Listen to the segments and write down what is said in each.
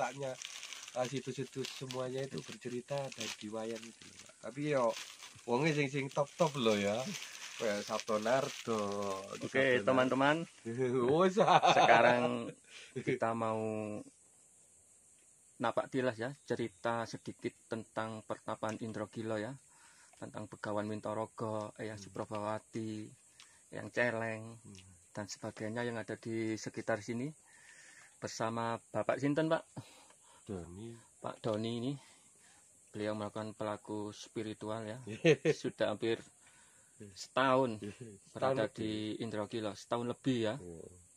letaknya situs-situs semuanya itu bercerita dari di wayang itu loh, Pak. Tapi yo wonge sing top loh ya. Kayak Sabto Nardo. Oke, teman-teman. Usah. Sekarang kita mau napak tilas ya, cerita sedikit tentang pertapaan Indragila ya. Tentang Begawan Mintorogo, Eyang Suprabawati, Eyang Celeng, dan sebagainya yang ada di sekitar sini. Bersama Bapak Sinten, Pak? Doni. Pak Doni ini. Beliau melakukan pelaku spiritual ya. Sudah hampir setahun berada di Indragila, setahun lebih ya.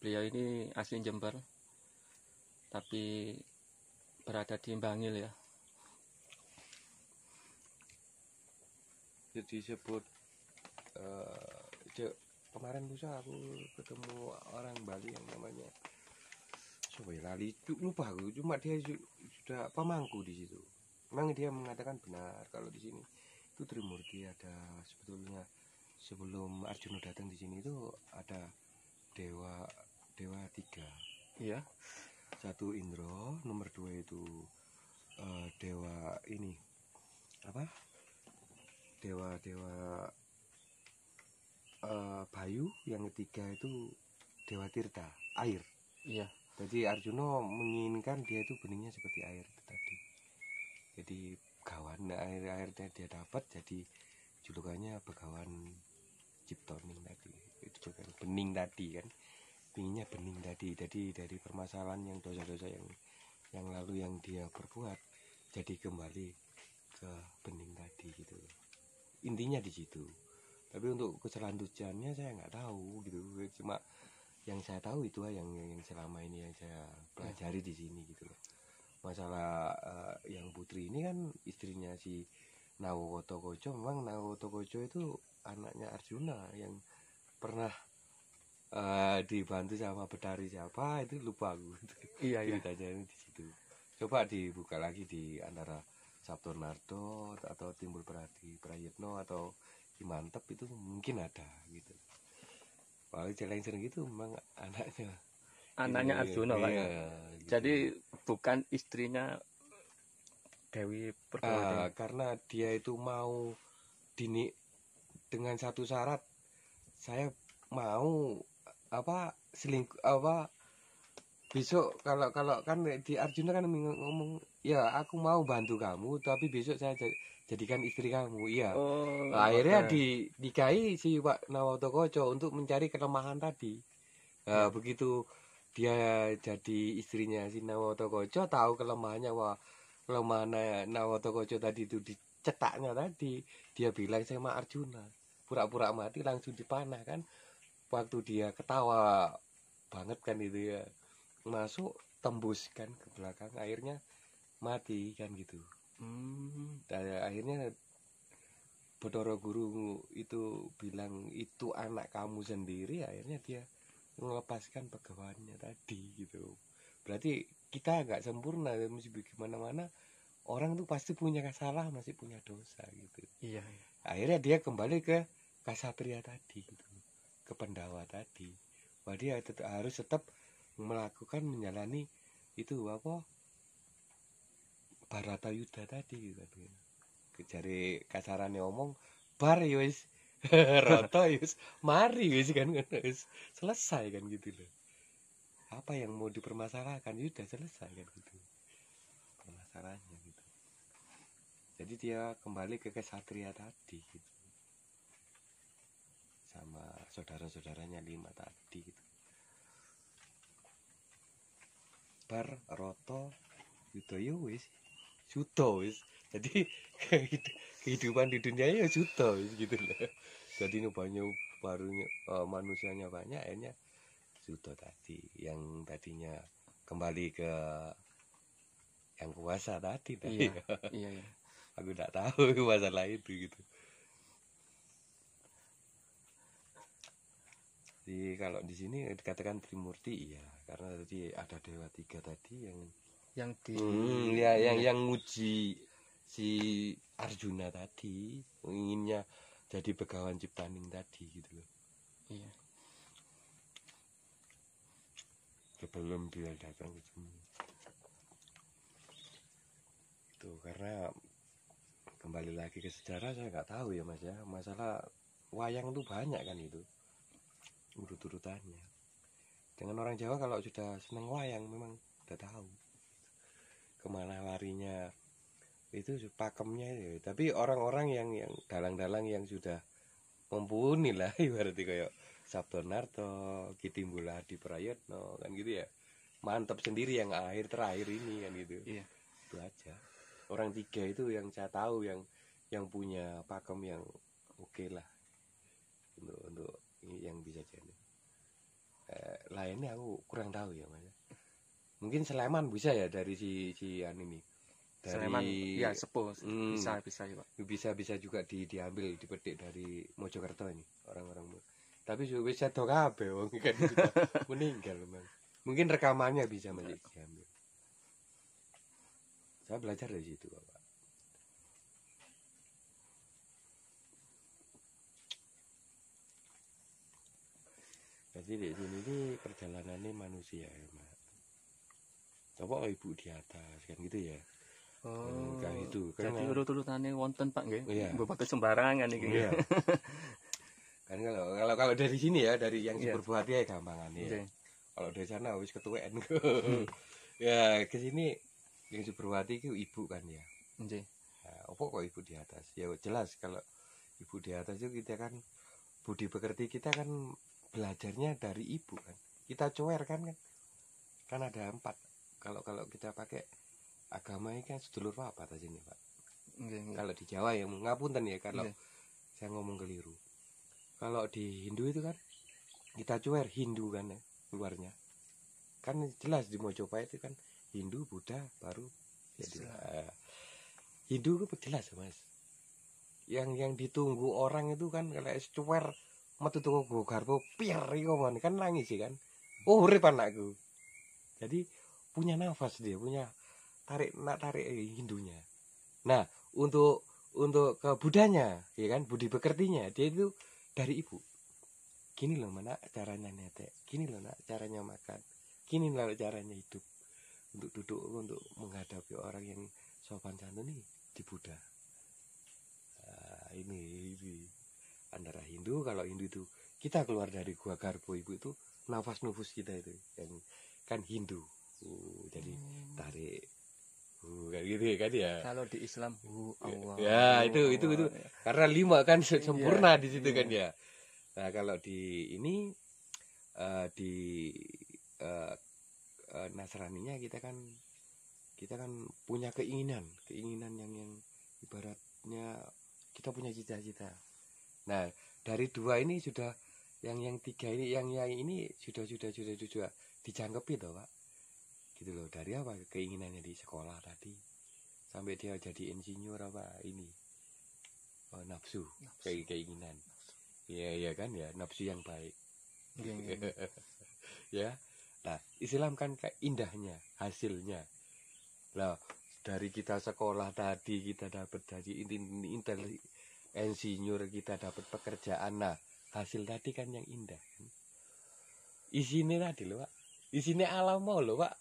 Beliau ini asli Jember, tapi berada di Bangil ya. Jadi sebut kemarin lusa aku ketemu orang Bali yang namanya lali, lupa aku, cuma dia sudah pemangku di situ. Memang dia mengatakan benar kalau di sini itu Trimurti ada. Sebetulnya sebelum Arjuna datang di sini itu ada dewa 3. Iya. 1 Indro, nomor 2 itu dewa ini apa? Dewa Bayu, yang ketiga itu Dewa Tirta, air. Iya. Jadi Arjuna menginginkan dia itu beningnya seperti air itu tadi. Jadi Begawan, airnya dia dapat, jadi julukannya Begawan Ciptoning tadi. Itu juga bening tadi kan. Beningnya bening tadi. Jadi dari permasalahan yang dosa-dosa yang lalu yang dia perbuat, jadi kembali ke bening tadi gitu. Intinya di situ. Tapi untuk keselanjutnya saya nggak tahu gitu. Cuma yang saya tahu itu yang selama ini yang saya pelajari di sini gitu loh. Masalah yang Putri ini kan istrinya si Nawawotokoco. Memang Nawawotokoco itu anaknya Arjuna yang pernah dibantu sama Betari siapa itu lupa aku. Iya, iya. Ceritanya ini di situ. Coba dibuka lagi di antara Sabto Nardo atau Timbul Prayitno atau Ki Mantep itu mungkin ada gitu. Kalau Celeng sering gitu memang anaknya Arjuna Pak. Iya, gitu. Jadi bukan istrinya Dewi Perpawati. Karena dia itu mau dengan satu syarat, saya mau besok kalau kan di Arjuna kan ngomong ya aku mau bantu kamu tapi besok saya jadikan istri kamu. Iya. Oh, Akhirnya dinikahi si Pak Nawawotokoco untuk mencari kelemahan tadi. Begitu dia jadi istrinya si Nawawotokoco, tahu kelemahannya, wah kelemahan Nawawotokoco tadi itu dicetaknya tadi, dia bilang sama Arjuna, pura-pura mati langsung dipanah kan. Waktu dia ketawa banget kan itu ya, masuk tembus kan ke belakang, akhirnya mati kan gitu. Dan akhirnya Bathara Guru itu bilang itu anak kamu sendiri, akhirnya dia melepaskan pegawainya tadi gitu. Berarti kita nggak sempurna, mesti bagaimana-mana orang tuh pasti punya kesalahan, masih punya dosa gitu. Iya. Akhirnya dia kembali ke Kasatria tadi gitu, ke Pandawa tadi. Wah, dia harus tetap melakukan menjalani itu apa Baratayuda tadi gitu. Jare kasarane omong bar ya wis roto ya wis mari wis kan wis selesai kan gitu loh. Apa yang mau dipermasalahkan ya sudah selesai kan gitu permasalahannya gitu. Jadi dia kembali ke kesatria tadi gitu. Sama saudara-saudaranya 5 tadi gitu. Bar roto yuda ya wis sudah wis. Jadi kehidupan di dunia ya sudah gitu loh. Jadi banyak barunya manusianya banyak, akhirnya sudah tadi yang tadinya kembali ke yang kuasa tadi. Iya, iya, iya. Aku tidak tahu masalah itu gitu. Jadi kalau di sini dikatakan Trimurti, iya, karena tadi ada Dewa 3 tadi yang nguji si Arjuna tadi, inginnya jadi Begawan Ciptaning tadi gitu loh. Iya. Sebelum dia datang ke sini. Itu karena kembali lagi ke sejarah saya nggak tahu ya Mas ya, masalah wayang itu banyak kan itu urut-urutannya. Dengan orang Jawa kalau sudah seneng wayang memang udah tahu kemana larinya, itu pakemnya ya. Tapi orang-orang yang dalang-dalang yang sudah mumpuni lah ibaratnya kayak Sabtonarto, Ki Timbul Hadi Prayitno kan gitu ya. Mantap sendiri yang akhir terakhir ini kan gitu. Iya. Itu aja. Orang tiga itu yang saya tahu yang punya pakem yang oke lah untuk yang bisa jadi. Lainnya aku kurang tahu ya Mas. Mungkin Sleman bisa ya dari si ini. Dari Sleman ya sepuh bisa ya Pak. Bisa juga diambil dipetik dari Mojokerto ini orang-orang. Tapi wis sedo kabeh wong kan sudah meninggal memang. Mungkin rekamannya bisa masih diambil. Saya belajar dari situ Bapak. Jadi di sini ini perjalanannya manusia ya Mas. Coba ibu di atas kan gitu ya. Oh, Kayak itu. jadi Karena urut-urutannya wonten Pak nggih. Iya. Mboten sembarangan iki. Iya. Kan kalau dari sini ya, dari yang Iya. berbuat ya gampangan ya. Nggih. Kalau dari sana wis ketuaan. Ya ke sini yang Suberwati itu ibu kan ya. Nggih. Nah, opo kok ibu di atas? Ya jelas kalau ibu di atas itu kita kan budi pekerti kita kan belajarnya dari ibu kan. Kita cuer kan ada 4. Kalau kita pakai agama ini kan sedulur apa atas ini Pak. Nggih. Kalau di Jawa ya ngapunten ya kalau Nggih. saya ngomong keliru. Kalau di Hindu itu kan kita cuer Hindu kan ya, keluarnya. Kan jelas di Mojopahit itu kan Hindu, Buddha, baru jadi Hindu itu jelas Mas. Yang ditunggu orang itu kan kalau cuer metu tunggu garpo pier iku kan nangis sih kan. Oh, urip anakku. Jadi punya nafas dia, punya tarik Hindunya. Nah, untuk ke Budanya, ya kan, budi pekertinya, dia itu dari ibu. Gini loh mana caranya netek, gini loh nak caranya makan, gini loh caranya hidup. Untuk duduk, untuk menghadapi orang yang sopan santun nih di Buddha. Nah, ini antara Hindu, kalau Hindu itu kita keluar dari gua garbo ibu itu nafas kita itu yang kan Hindu. Jadi tarik kayak gitu kan ya. Kalau di Islam Allah. Ya, itu karena 5 kan sempurna di situ kan ya. Nah, kalau di ini di Nasraninya kita kan punya keinginan yang ibaratnya kita punya cita-cita. Nah, dari 2 ini sudah yang 3 ini yang ini sudah dijangkepi toh, Pak. Gitu loh, dari apa keinginannya di sekolah tadi sampai dia jadi insinyur apa ini. Nafsu. Keinginan. Iya kan ya, nafsu yang baik. Ya. Nah, Islam kan kayak indahnya, hasilnya. Lah, dari kita sekolah tadi kita dapat jadi insinyur, kita dapat pekerjaan. Nah, hasil tadi kan yang indah kan. Isinya tadi loh, Pak. Isinya alam mau loh, Pak.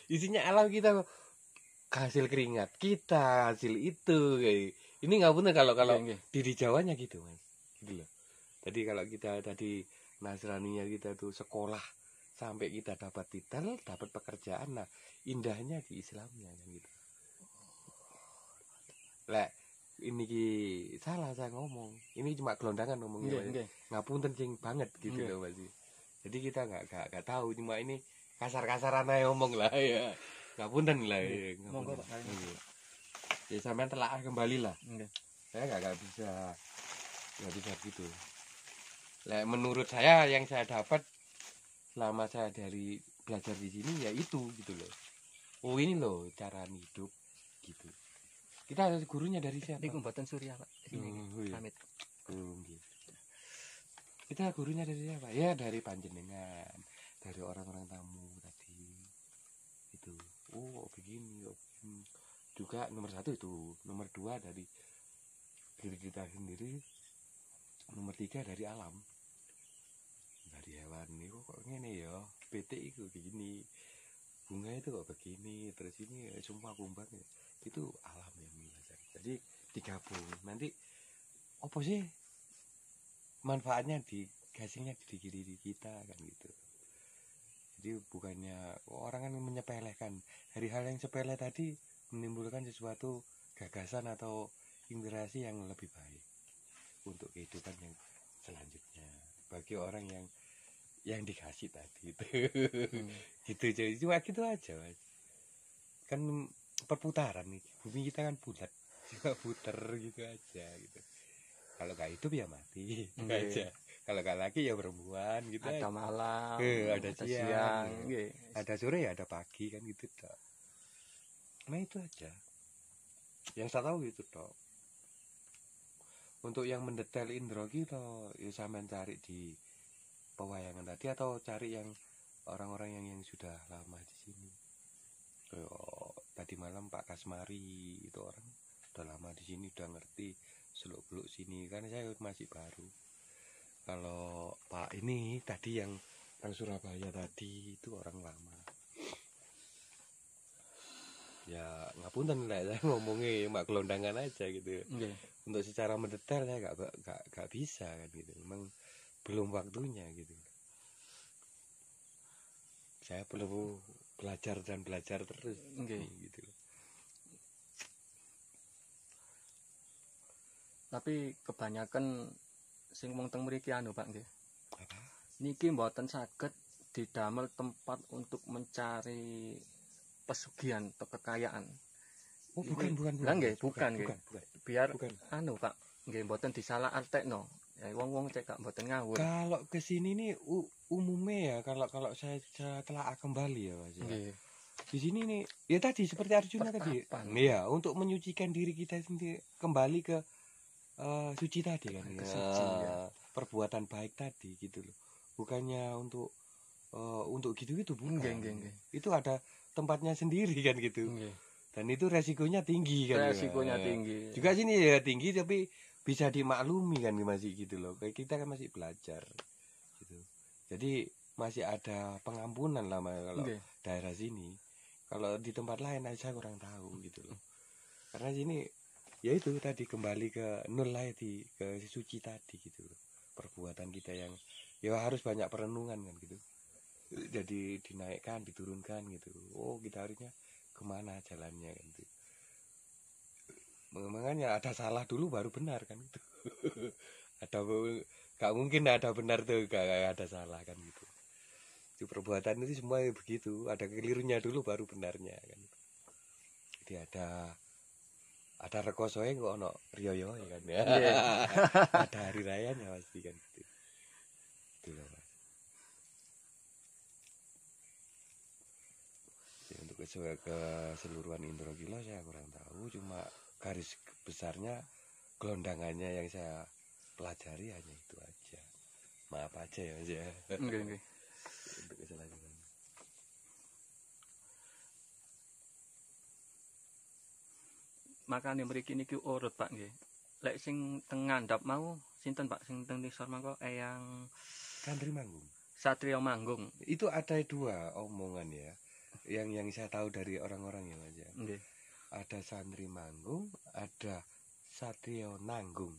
Isinya alam kita hasil keringat kita, hasil itu kayak. Ini nggak benar kalau di Jawanya gitu, Mas. Gitu loh. Jadi kalau kita tadi Nasraninya kita tuh sekolah sampai kita dapat titel, dapat pekerjaan. Nah, indahnya di Islamnya kan gitu. Lah, ini salah saya ngomong. Ini cuma gelondangan ngomongnya. Ngapunten cing banget gitu loh, Mas. Jadi kita nggak tahu, cuma ini kasar-kasaran aja ngomong lah ya. Ngapunten lah ya. Monggo Pak. Ya sampean telaah kembali lah. Saya nggak bisa gitu. Lah menurut saya yang saya dapat selama saya dari belajar di sini ya itu gitu loh. Oh ini loh cara hidup gitu. Kita ada gurunya dari siapa? Niku mboten Surya, Pak. Pamit. Kita gurunya dari siapa? Ya dari panjenengan, dari orang-orang tamu tadi. Itu. Oh, begini. Juga nomor 1 itu, nomor 2 dari diri kita sendiri, nomor 3 dari alam. Dari hewan ini kok ngene ya, PT itu begini, bunga itu kok begini, terus ini sumpah kumbang ya. itu alam yang menguasai. Jadi digabung nanti apa sih manfaatnya hasilnya di diri kita kan gitu. Jadi bukannya orang kan menyepelekan dari hal yang sepele tadi menimbulkan sesuatu gagasan atau inspirasi yang lebih baik untuk kehidupan yang selanjutnya bagi orang yang dikasih tadi itu. Gitu jadi cuma gitu aja Mas. Kan perputaran nih bumi kita kan bulat cuma puter gitu aja gitu. Kalau gak hidup ya mati gitu aja. Kalau gak lagi ya perempuan gitu ada aja. malam Ada siang gitu. Ada sore ya ada pagi kan gitu toh. Nah itu aja yang saya tahu itu toh. Untuk yang mendetail Indro gitu ya sampean cari di pewayangan tadi atau cari yang orang-orang yang sudah lama di sini. Tadi malam Pak Kasmari itu orang udah lama di sini udah ngerti seluk-beluk sini kan saya masih baru. Kalau Pak ini tadi yang orang Surabaya tadi itu orang lama. Ya ngapunten lah saya ngomongnya mak gelondangan aja gitu. Untuk secara mendetail saya gak bisa kan gitu. Memang belum waktunya gitu. Saya perlu belajar dan belajar terus gitu. Tapi kebanyakan sing wong teng mriki anu Pak nggih. Apa? Niki mboten saged didamel tempat untuk mencari pesugihan atau kekayaan. Oh bukan. Bukan. Biar bukan. Anu Pak, nggih mboten disalah artekno. Ya wong-wong cek gak mboten ngawur. Kalau ke sini nih umumnya ya kalau saya telah kembali ya Mas. Nggih. Di sini nih ya tadi seperti Arjuna tadi. Iya, untuk menyucikan diri kita sendiri kembali ke suci tadi kan ya. Suci, ya. Perbuatan baik tadi gitu loh. Bukannya untuk gitu-gitu bukan. Nggih. Itu ada tempatnya sendiri kan gitu. Nggih. Dan itu resikonya tinggi kan. Resikonya tinggi. Juga sini ya tinggi tapi bisa dimaklumi kan masih gitu loh. Kayak kita kan masih belajar gitu. Jadi masih ada pengampunan lah kalau daerah sini. Kalau di tempat lain saya kurang tahu gitu loh. Karena sini ya itu tadi kembali ke nol lah ke suci tadi gitu loh. Perbuatan kita yang ya harus banyak perenungan kan gitu. Jadi dinaikkan, diturunkan gitu. Oh kita harusnya kemana jalannya kan gitu. Makanya ada salah dulu baru benar kan gitu. Gak mungkin ada benar tuh gak ada salah kan gitu. Itu perbuatan itu semua begitu. Ada kelirunya dulu baru benarnya kan. Jadi ada rekosoe kok ono riyoyo ya kan ya. Ada hari rayanya pasti kan gitu. Itu loh Mas. Ya, untuk keseluruhan Indro Kilo saya kurang tahu, cuma garis besarnya gelondangannya yang saya pelajari hanya itu aja. Maaf aja ya Mas ya. Nggih. Untuk kesalahan. Makane mriki niki urut Pak nggih. Lek sing teng ngandhap mau sinten Pak sing teng Nisor mangko Eyang Santri Manggung. Satrio Manggung. Itu ada dua omongan ya. Yang saya tahu dari orang-orang ya Mas ya. Nggih. Ada Santri Manggung, ada Satrio Nanggung.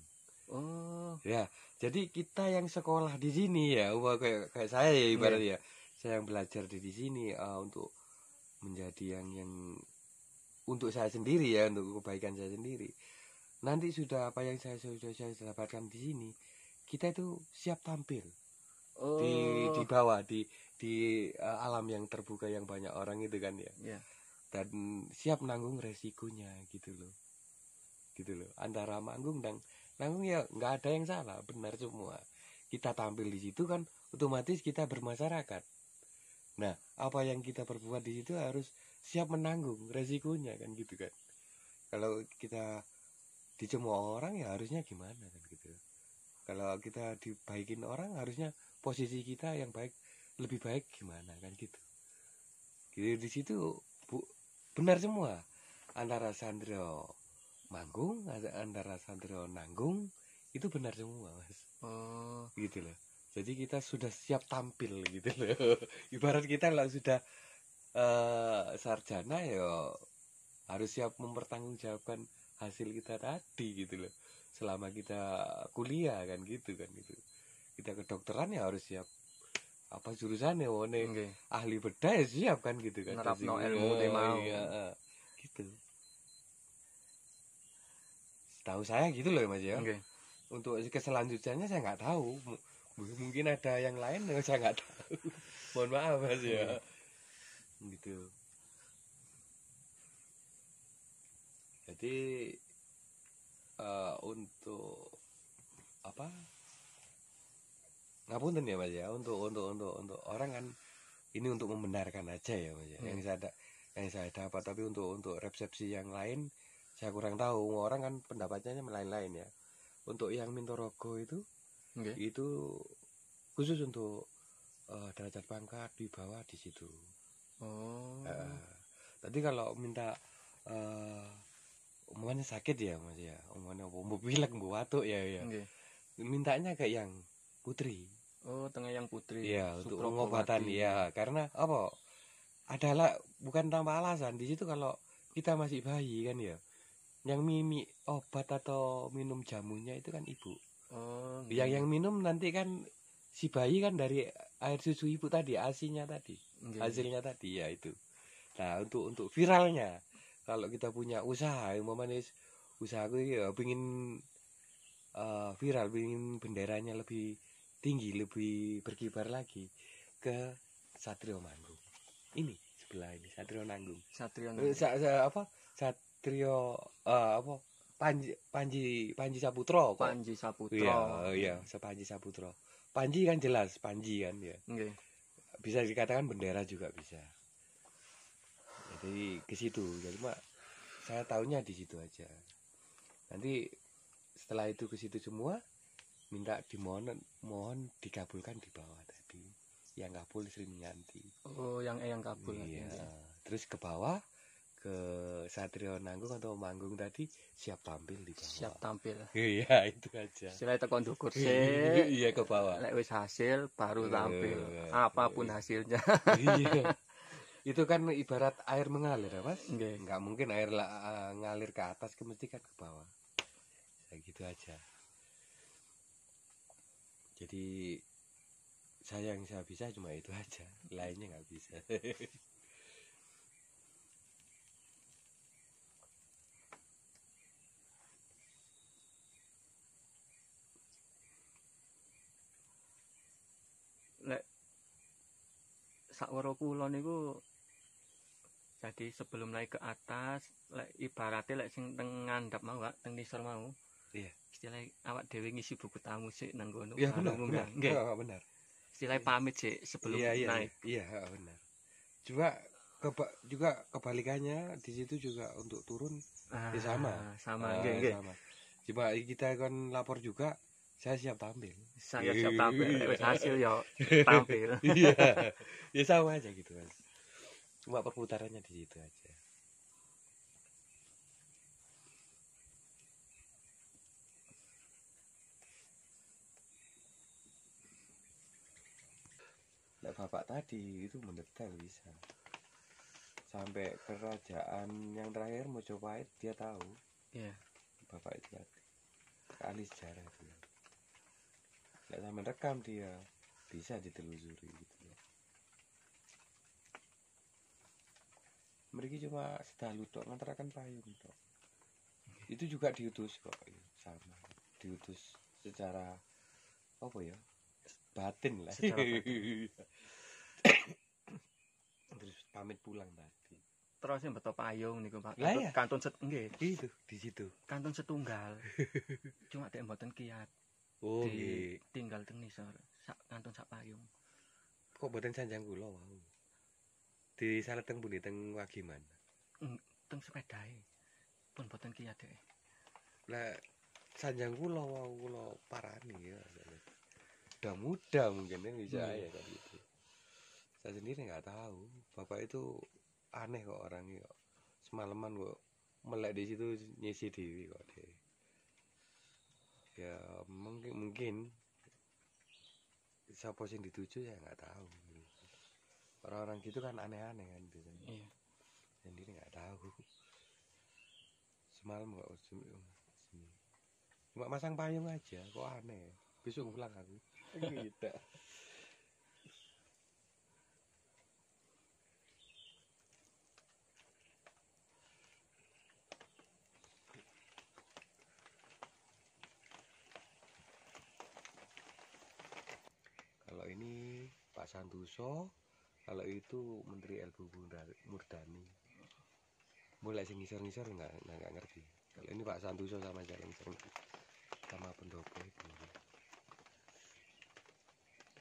Oh. Ya, jadi kita yang sekolah di sini ya, kayak saya ya ibaratnya. Saya yang belajar di sini untuk menjadi yang untuk saya sendiri ya, untuk kebaikan saya sendiri. Nanti sudah apa yang saya dapatkan di sini, kita itu siap tampil di bawah di alam yang terbuka yang banyak orang itu kan ya. Yeah. Dan siap nanggung resikonya gitu loh. Antara manggung dan nanggung ya nggak ada yang salah, benar semua. Kita tampil di situ kan, otomatis kita bermasyarakat. Nah, apa yang kita perbuat di situ harus siap menanggung resikonya kan gitu kan. Kalau kita dicemooh orang ya harusnya gimana kan gitu. Kalau kita dibaikin orang harusnya posisi kita yang baik lebih baik gimana kan gitu. Jadi di situ benar semua. Antara Sandro Manggung, antara Sandro Nanggung itu benar semua Mas. Oh, gitu loh. Jadi kita sudah siap tampil gitu loh. Ibarat kita lah sudah sarjana ya harus siap mempertanggungjawabkan hasil kita tadi gitu loh. Selama kita kuliah kan gitu. Kita kedokteran ya harus siap apa jurusannya Nggih. ahli bedah ya siap kan gitu kan. Nerapno ilmu te mau. Iya, gitu. Tahu saya gitu loh Mas ya. Nggih. Untuk keselanjutannya saya nggak tahu. Mungkin ada yang lain yang saya nggak tahu. Mohon maaf Mas ya. Gitu. Jadi untuk apa? Ngapunten ya Mas ya. Untuk orang kan ini untuk membenarkan aja ya Mas ya. Yang saya dapat, tapi untuk resepsi yang lain saya kurang tahu. Orang kan pendapatnya lain-lain ya. Untuk yang Mintorogo itu itu khusus untuk derajat pangkat di bawah di situ. Oh. Tadi kalau minta umpamanya sakit ya Mas ya, umpamanya mau pilek mau watuk ya. Mintanya kayak yang putri. Oh, tengah yang putri. Iya, untuk pengobatan ya. Karena apa? Adalah bukan tanpa alasan di situ kalau kita masih bayi kan ya. Yang obat atau minum jamunya itu kan ibu. Oh. Yang minum nanti kan si bayi kan dari air susu ibu tadi, ASI-nya tadi. Hasilnya tadi ya itu. Nah, untuk viralnya kalau kita punya usaha, umpamanya usahaku ya pengin viral, pengin benderanya lebih tinggi, lebih berkibar lagi ke Satrio Manggung. Ini sebelah ini Satrio Nanggung. Satrio apa? Satrio apa? Panji Saputro kok. Panji Saputro. Iya, Panji Saputro. Panji kan jelas, Panji kan ya. Nggih. Bisa dikatakan bendera juga bisa. Jadi ke situ. Jadi saya tahunya di situ aja. Nanti setelah itu ke situ semua minta mohon dikabulkan di bawah tadi. Yang kabul Sri Minyanti. Oh, yang kabul. Iya. Terus ke bawah ke Satrio Nanggung atau Manggung tadi siap tampil di bawah. Siap tampil. Iya, itu aja. Setelah tekan ndukur sih. Iya, ke bawah. Lek wis hasil baru tampil. Apapun hasilnya. Iya. Itu kan ibarat air mengalir ya Mas. Nggak mungkin air ngalir ke atas, mesti kan ke bawah. Kayak gitu aja. Jadi yang saya bisa cuma itu aja, lainnya nggak bisa. Lek sakwara kula niku jadi sebelum naik ke atas, lek ibaratnya lek sing teng ngandhap mau, Pak, teng nisor mau. Iya. Istilahnya awak dhewe ngisi buku tamu sik nang kono. Iya benar. Nggih. Benar. Istilahnya pamit sik sebelum naik. Iya, benar. Juga kebalikannya di situ juga untuk turun sama. Sama, nggih. Sama. Coba kita kan lapor juga, saya siap tampil. Saya siap tampil, wis hasil ya tampil. Iya. Ya sama aja gitu, Mas. Cuma perputarannya di situ aja. Nah, bapak tadi itu mendetail bisa. Sampai kerajaan yang terakhir Mojopahit dia tahu. Iya. Bapak itu tadi. Ahli sejarah dia. Nggak sampai rekam dia. Bisa ditelusuri gitu. Mereka cuma sedalu tok ngantarakan payung tok. Itu juga diutus kok, sama. Diutus secara apa ya? Batin lah. Secara batin. Terus pamit pulang tadi. Terus yang beto payung niku Pak. Ya. Kantun nggih. Itu di situ. Kantun setunggal. Cuma dek mboten kiat. Oh nggih. Tinggal teng nisor. Kantun sak payung. Kok mboten sanjang kula wau. Di salet teng pundi teng Wagiman. Teng sepedahe. Pun mboten kiat dek. Lah sanjang kula wau kula parani ya. Udah muda mungkin kan bisa ya kan gitu. Saya sendiri nggak tahu. Bapak itu aneh kok orangnya kok. Semalaman kok melek di situ nyisi dewi kok deh. Ya mungkin siapa sih dituju ya nggak tahu. Orang-orang gitu kan aneh-aneh kan biasanya. Iya. Sendiri nggak tahu. semalam kok. Cuma masang payung aja, kok aneh. Besok pulang aku. Gitu. Kalau ini Pak Santoso, kalau itu Menteri Elbu Murdani. Mulai sing ngisor-ngisor nggak ngerti. Kalau ini Pak Santoso sama jalan sama pendopo itu.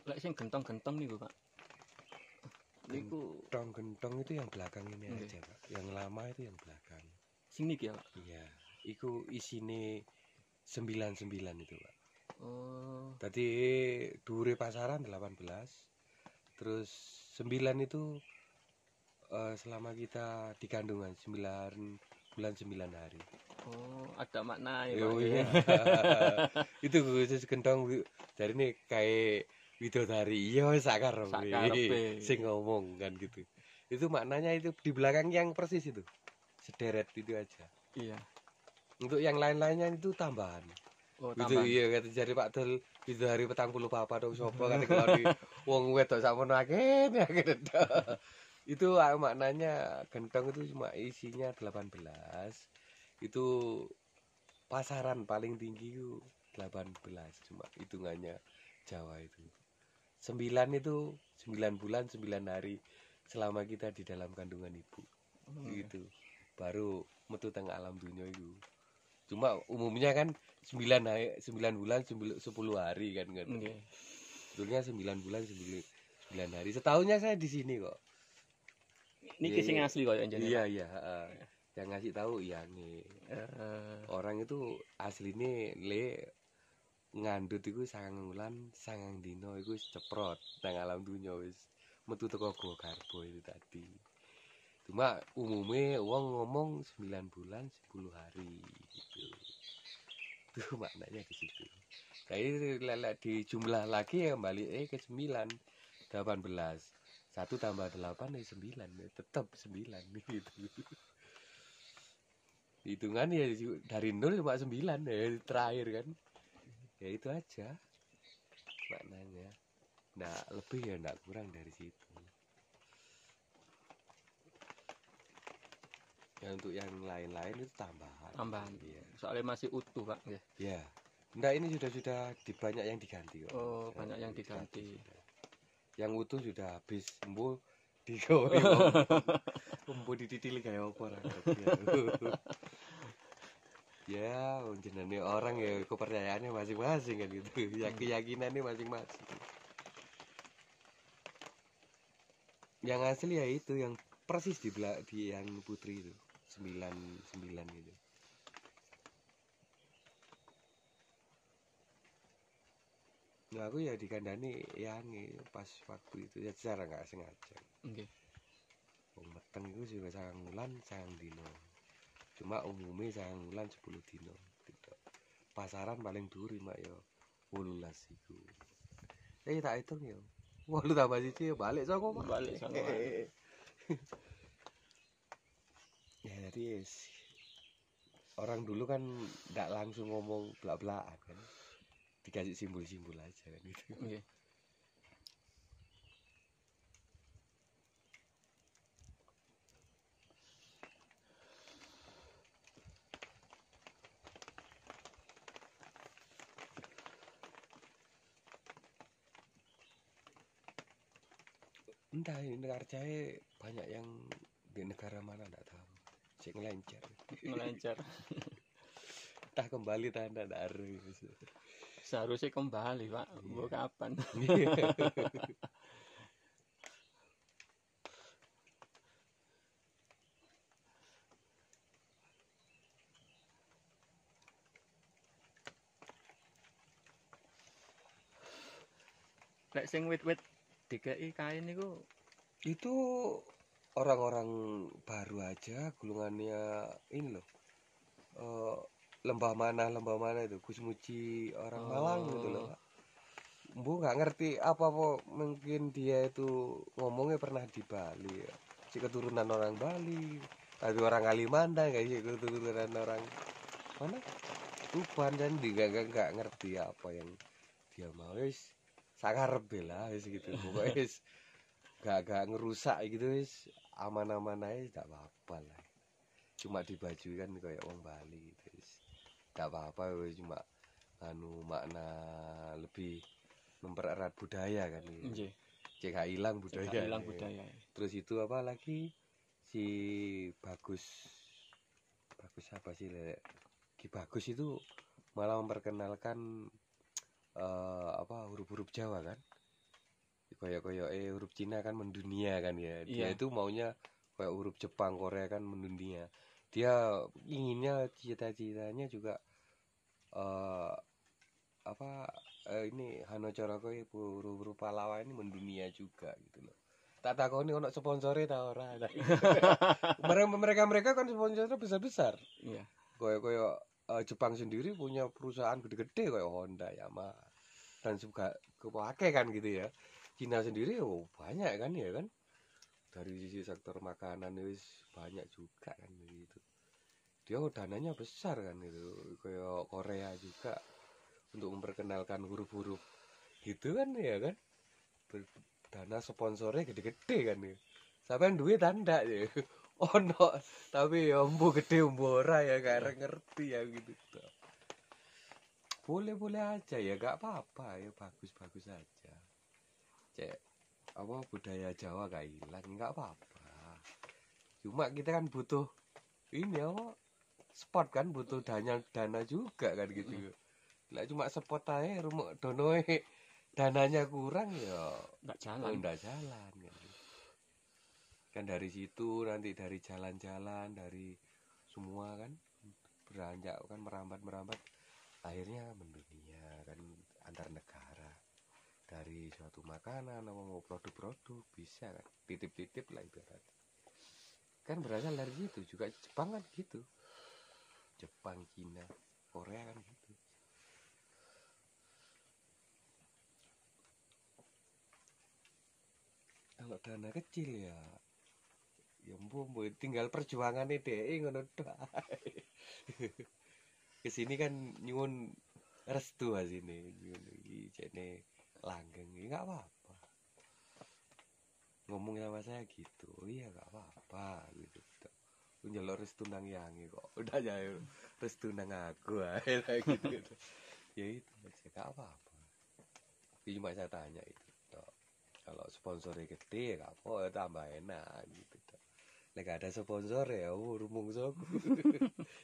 Lek sing gentong-gentong niku, Pak. Niku Gentong itu yang belakang ini aja, Pak. Yang lama itu yang belakang. Sing niki ya, Pak. Iya, iku isine 99 itu, Pak. Oh. Tadi dhuwure pasaran 18. Terus 9 itu selama kita di kandungan 9 bulan 9 hari. Oh, ada makna ya, Pak. Oh iya. Itu khusus gentong dari ini kayak widodari. Iya sakar sing ngomong kan gitu. Itu maknanya itu di belakang yang persis itu. Sederet itu aja. Iya. Untuk yang lain-lainnya itu tambahan. Oh, itu tambahan. iya kata jari Pak Dul widodari 40 papa dong sapa kan kalau di wong wedok sakmono akeh itu maknanya gentong itu cuma isinya 18. Itu pasaran paling tinggi itu 18 cuma hitungannya Jawa itu. 9 itu 9 bulan 9 hari selama kita di dalam kandungan ibu. Gitu. Baru metu teng alam dunia itu. Cuma umumnya kan 9 bulan 10 hari kan. Okay. Sebetulnya 9 bulan 9 hari. Setahunnya saya di sini kok. Niki sing asli kok yang Iya iya, yang ngasih tahu ya nih. Orang itu asline le ngandut iku 9 wulan 9 dino iku wis ceprot nang alam dunya wis metu teko gua karbo itu tadi. Cuma umumnya wong ngomong 9 bulan 10 hari gitu. Itu maknanya di situ. Kayak lelek di jumlah lagi ya balik ke 9 18. 1 tambah 8 ya 9 tetap 9 gitu. Hitungan ya dari 0 cuma 9 ya terakhir kan. Ya itu aja maknanya. Nah lebih ya enggak kurang dari situ. Ya untuk yang lain-lain itu tambahan. Ya. Soalnya masih utuh Pak ya. Ya. Enggak ini sudah banyak yang diganti kok. Oh banyak yang diganti. Yang utuh sudah habis embu digowe. Embu dititili kayak apa ora ngerti. Ya, jenenge orang ya kepercayaannya masing-masing kan gitu. Ya keyakinannya masing-masing. Yang asli ya itu yang persis di yang putri itu 99 gitu. Nah aku ya dikandani yang pas waktu itu ya secara nggak sengaja. Nggih. Wong meteng itu juga sangang wulan sangang dino. Cuma umumnya sangang wulan 10 dino. Tidak. Pasaran paling duri mak yo 18 iku. Tak hitung yo. 8 tambah 1 ya balik saka balik saka. Ya jadi orang dulu kan enggak langsung ngomong belak-belakan kan. Dikasih simbol-simbol aja kan gitu. Okay. Entah ini Arcae banyak yang di negara mana enggak tahu. Cek ngelancar. Entah kembali tanda dari. Seharusnya kembali Pak. Iya. Kapan? Lek sing wit-wit DKI kain niku itu orang-orang baru aja gulungannya ini loh. Lembah mana itu Gus Muji orang Malang gitu loh Pak. Bu nggak ngerti apa mungkin dia itu ngomongnya pernah di Bali ya. Si keturunan orang Bali Tapi orang Kalimantan kayak gitu keturunan orang mana? Tuban dan dia nggak ngerti apa yang dia mau wis sakarep lah wis gitu. Pokoknya wis gak ngerusak gitu wis aman-aman aja tak apa-apa lah. Cuma dibaju kan kayak wong Bali gitu wis. Gak apa-apa wis cuma anu makna lebih mempererat budaya kan gitu. Nggih. Cek gak hilang budaya. Cek gak hilang budaya. Terus itu apa lagi si Bagus apa sih Ki Bagus itu malah memperkenalkan apa huruf-huruf Jawa kan kayak huruf Cina kan mendunia kan ya dia Iya. itu maunya kayak huruf Jepang Korea kan mendunia dia inginnya cita-citanya juga apa ini Hanocara kowe huruf Pahlawan ini mendunia juga gitu loh tak takoni ono sponsore ta ora mereka kan sponsornya besar-besar Iya. Kayak Jepang sendiri punya perusahaan gede-gede kayak Honda, Yamaha dan juga kepake kan gitu ya. Cina sendiri banyak kan ya kan. Dari sisi sektor makanan wis banyak juga kan gitu. Dia dananya besar kan gitu. Kayak Korea juga untuk memperkenalkan huruf-huruf gitu kan ya kan. Dana sponsornya gede-gede kan ya. Sampai duit tanda ya. Oh no, tapi ya umbu gede umbu ora ya gak ngerti ya gitu. Boleh-boleh aja ya gak apa-apa ya bagus-bagus aja. Cek apa budaya Jawa gak hilang gak apa-apa. Cuma kita kan butuh ini apa spot kan butuh dana juga kan gitu. Lah cuma spot aja rumah donoe dananya kurang ya Nggak jalan. Nggak jalan kan dari situ nanti dari jalan-jalan dari semua kan beranjak kan merambat akhirnya mendunia kan antar negara dari suatu makanan atau mau produk-produk bisa kan titip-titip lah ibarat kan berasal dari situ juga Jepang kan gitu Jepang Cina Korea kan gitu kalau dana kecil ya mbok tinggal perjuangan deh ngono kesini kan nyuwun restu asine nyuwun iki jene langgeng nggak apa-apa ngomong sama saya gitu iya nggak apa-apa gitu njaluk restu nang yangi kok udah ya restu nang aku ae gitu ya itu aja nggak apa-apa cuma saya tanya itu kalau sponsornya gede ya apa tambah enak gitu nek ada sponsor ya rumungso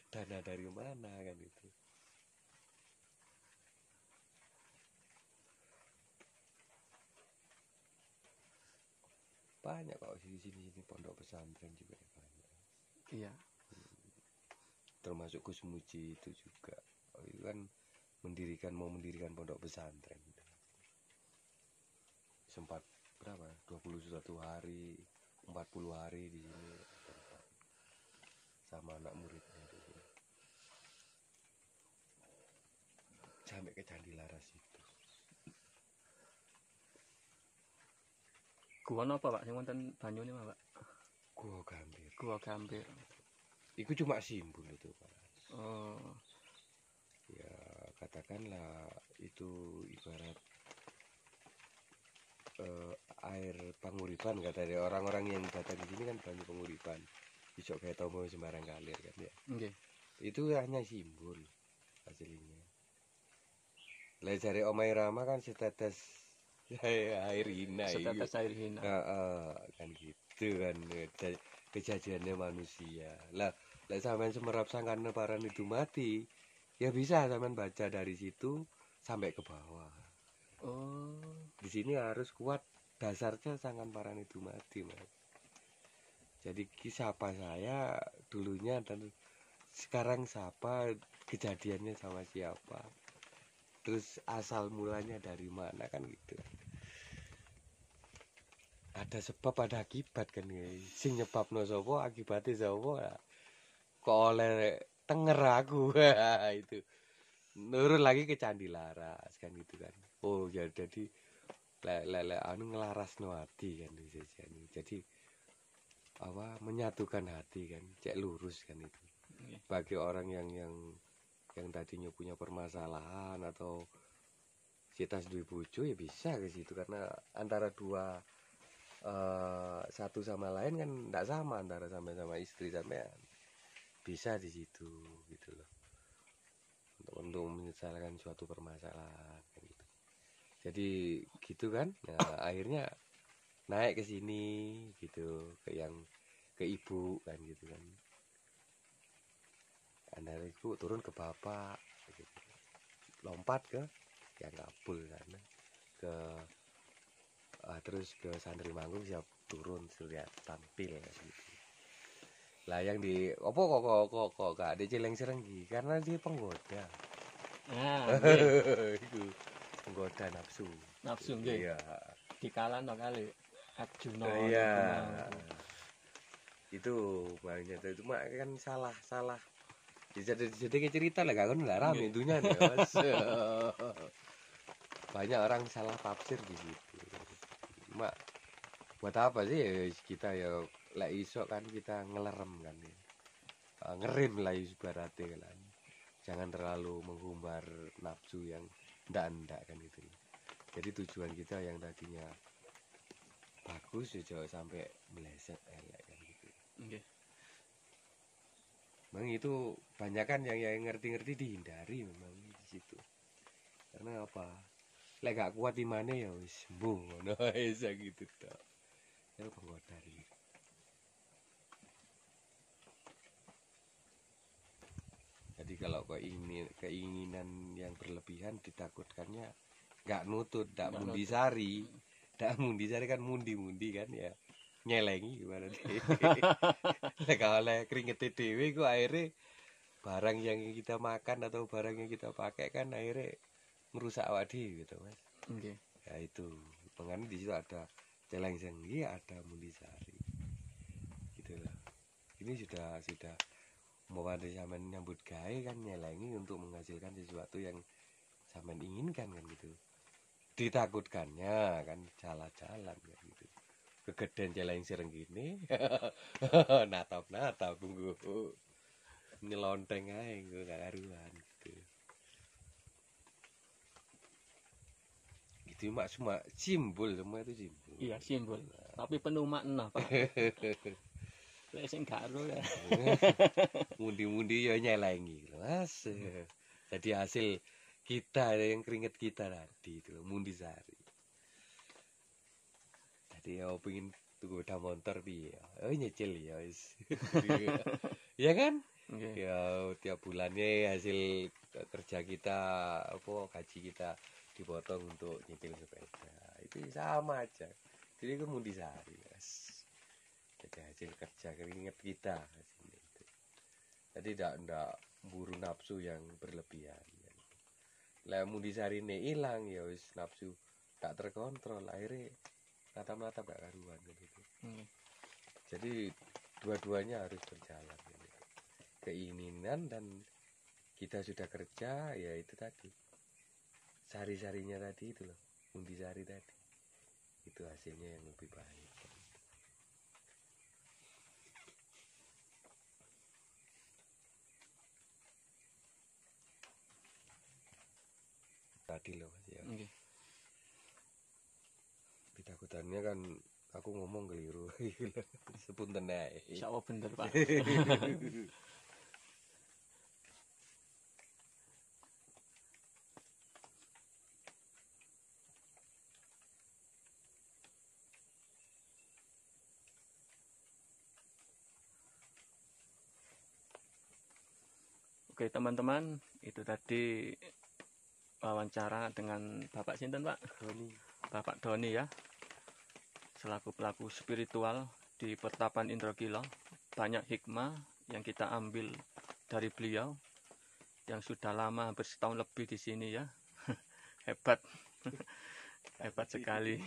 dana dari mana kan itu banyak kok sini pondok pesantren juga banyak Iya. termasuk Gus Muji itu juga itu kan mau mendirikan pondok pesantren sempat berapa 21 hari 40 hari di sini sama anak muridnya di sini sampai ke Candi Laras itu Gua napa, Pak? Sing wonten banyune, Pak? Gua Gambir. Gua Gambir. Itu cuma simbol itu, Pak. Oh. Ya, katakanlah itu ibarat air panguripan kata dia orang-orang yang datang di sini kan banyak panguripan. Besok kayak tomo sembarang kalir kan ya. Nggih. Itu hanya simbol aslinya. Lah jare Omai Rama kan setetes air hina Setetes air hina. Kan gitu kan kejadiannya manusia lah sampean semerap sangkane paran itu mati ya bisa sampean baca dari situ sampai ke bawah di sini harus kuat dasarnya sangkan paran itu mati Mas jadi siapa saya dulunya dan sekarang siapa kejadiannya sama siapa terus asal mulanya dari mana kan gitu ada sebab ada akibat kan sing nyebabno sapa akibate sapa kok oleh tenger aku itu nurun lagi ke Candi Laras kan gitu kan oh ya jadi anu ngelarasno ati kan jadi menyatukan hati kan, cek lurus kan itu. Bagi orang yang tadinya punya permasalahan atau cita duwe bojo ya bisa ke situ, karena antara dua satu sama lain kan tidak sama, antara sama istri sampean bisa di situ gitu loh, untuk menyelesaikan suatu permasalahan kan gitu. Jadi gitu kan, nah akhirnya naik ke sini gitu, ke ibu kan gitu kan, dari ibu turun ke bapak gitu. Lompat ke yang kabul sana ke terus ke santri manggung, siap turun lihat tampil gitu. Lah yang di kok gak ada celeng serenggi karena dia penggoda. Nah, itu penggoda nafsu. Nafsu nggih. Iya. Dikalan kali Arjuna. Iya. Itu banyak itu mak kan salah. Jadi cerita lah kan nggak rame itunya nih, Mas. Banyak orang salah tafsir di situ. Mak buat apa sih ya kita ya lek iso kan kita ngelerem kan ya. Ngerim lah ibaratnya kan. Jangan terlalu menghumbar nafsu yang ndak kan gitu. Jadi tujuan kita yang tadinya bagus ya jangan sampai meleset elek kan gitu. Nggih. Memang itu banyak kan yang ngerti-ngerti dihindari memang di situ. Karena apa? Lek gak kuat imane ya wis mbuh ngono ae gitu tok. Ya penggoda iki. Jadi kalau keinginan yang berlebihan ditakutkannya nggak nutut, nggak mundisari. Nggak mundisari kan mundi kan ya. Nyelengi gimana deh. Lek oleh keringet dhewe ku akhirnya barang yang kita makan atau barang yang kita pakai kan akhirnya merusak awak dhewe gitu, Mas. Nggih. Ya itu. Pengen di situ ada celeng senggi, ada mundisari. Gitu lah. Ini sudah mau ada zaman nyambut gawe kan nyelengi untuk menghasilkan sesuatu yang zaman inginkan kan gitu. Ditakutkannya kan jalan-jalan kan gitu. Kegedean celeng sereng gini. natap tunggu. Nyelonteng ae gue gak karuan gitu. Itu mak semua simbol, semua itu simbol. Iya, simbol. Tapi penuh makna, Pak. Lek sing gak ero ya. Mundi-mundi ya nyelengi, Mas. Jadi hasil kita yang keringet kita tadi itu mundisari. Jadi ya pengen tuku udah motor piye. Oh nyicil ya wis. Ya kan? Nggih. Ya tiap bulannya hasil kerja kita apa gaji kita dipotong untuk nyicil sepeda. Itu sama aja. Jadi itu mundisari, Mas. Jadi hasil kerja keringet kita hasilnya itu. Jadi tidak buru nafsu yang berlebihan. Lah mundisari ini hilang ya wis nafsu tak terkontrol akhirnya mata gak karuan gitu. Jadi dua-duanya harus berjalan gitu. Keinginan dan kita sudah kerja ya itu tadi. Sari-sarinya tadi itu loh, mundisari tadi. Itu hasilnya yang lebih baik. Tadi loh Mas ya. Nggih. Ditakutannya kan aku ngomong keliru. Sepunten ae. Insyaallah bener, Pak. Oke, teman-teman, itu tadi wawancara dengan Bapak sinten, Pak? Doni. Bapak Doni ya. Selaku pelaku spiritual di Pertapan Indragila. Banyak hikmah yang kita ambil dari beliau yang sudah lama hampir setahun lebih di sini ya. Hebat. Hebat sekali.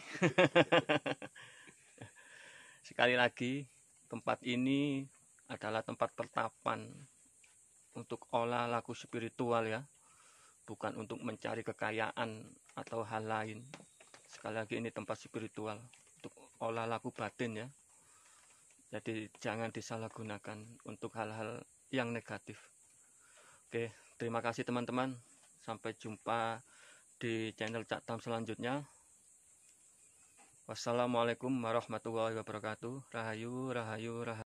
Sekali lagi, tempat ini adalah tempat pertapan untuk olah laku spiritual ya, bukan untuk mencari kekayaan atau hal lain. Sekali lagi ini tempat spiritual untuk olah laku batin ya. Jadi jangan disalahgunakan untuk hal-hal yang negatif. Oke, terima kasih teman-teman. Sampai jumpa di channel Cak Tam selanjutnya. Wassalamualaikum warahmatullahi wabarakatuh. Rahayu, rahayu, rahayu.